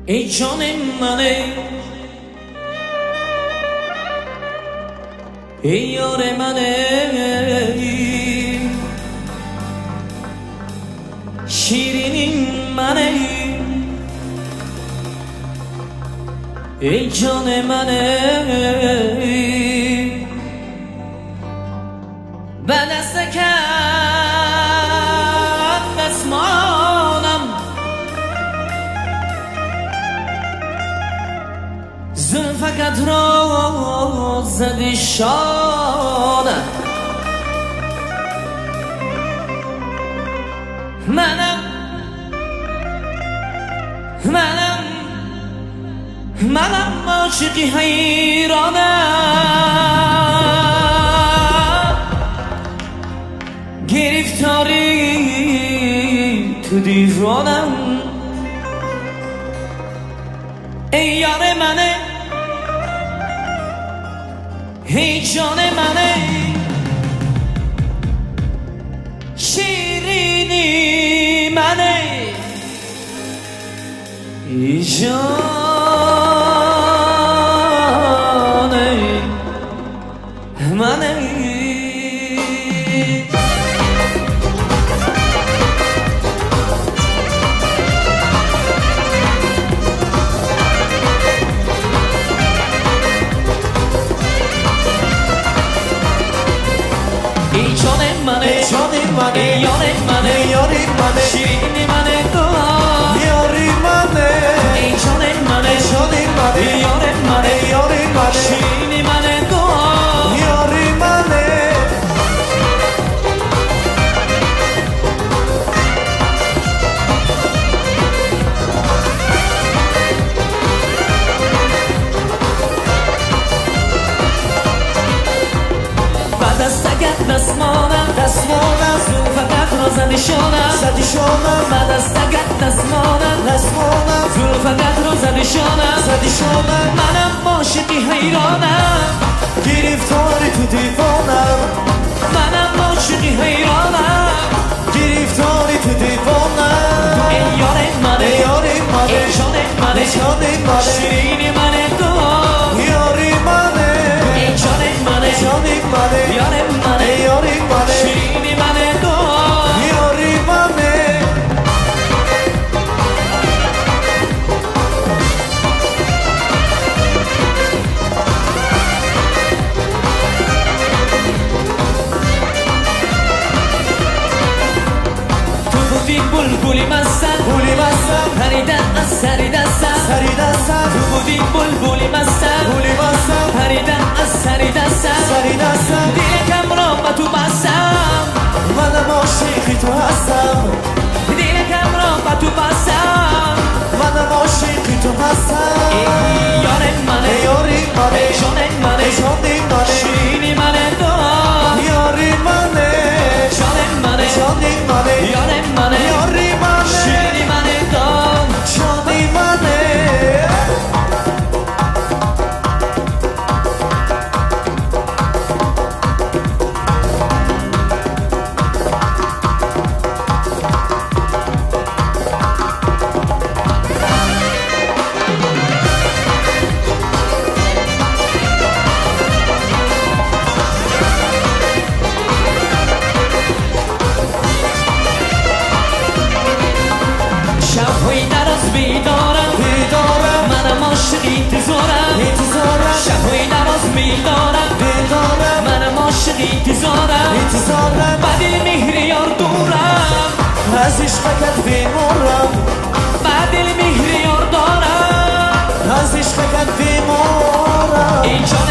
ای جان منه، ای یار منه، شیرین منه، ای جان منه. به دست کرد دستمانم، زلفکت را زدی شانم. منم عاشقی حیرانم، گرفتاری تو دیوانم. ای یار منه، ای جان منه، شیرینی منه، ای جان منه. ای جان منه، ای یار منه، شیرین منه تو یاری منه. ای جان منه، ای یار منه، شیرین منه تو یاری منه. بعد از سگت دستمانم، زلفکت را زدی شانم. بعد از سگت دستمانم، زلفکت را زدی شانم. منم عاشقی حیرانم، گرفتاری تو دیوانم. منم عاشقی حیرانم، گرفتاری تو دیوانم. ای یار منه، ای یاری منه، ای جان منه، شیرین منه تو یاری منه. ای جان منه، یار منه، یاری منه، شیرین منه تو یاری منه. تو بودی بلبلی مستم، پریدن از سری دستم. تو بودی بلبلی مستم، پریدن از سری دستم. دیلکم را با تو بستم، منم عاشقی تو هستم. دیلکم را با تو بستم. منم عاشقی تو هستم. ای یار منه، ای یاری منه، ای جان منه، شیرین منه تو یاری منه. جان منه، یار منه، یاری منه، شیرین منه تو جانی منه. شب‌های دراز بیدارم، منم عاشقی انتظارم. شب‌های دراز بیدارم، منم عاشقی انتظارم. بعد مهر یار دورم، از عشقت بیمارم. بعد مهر یار دارم. از عشقت بیمارم. ای جان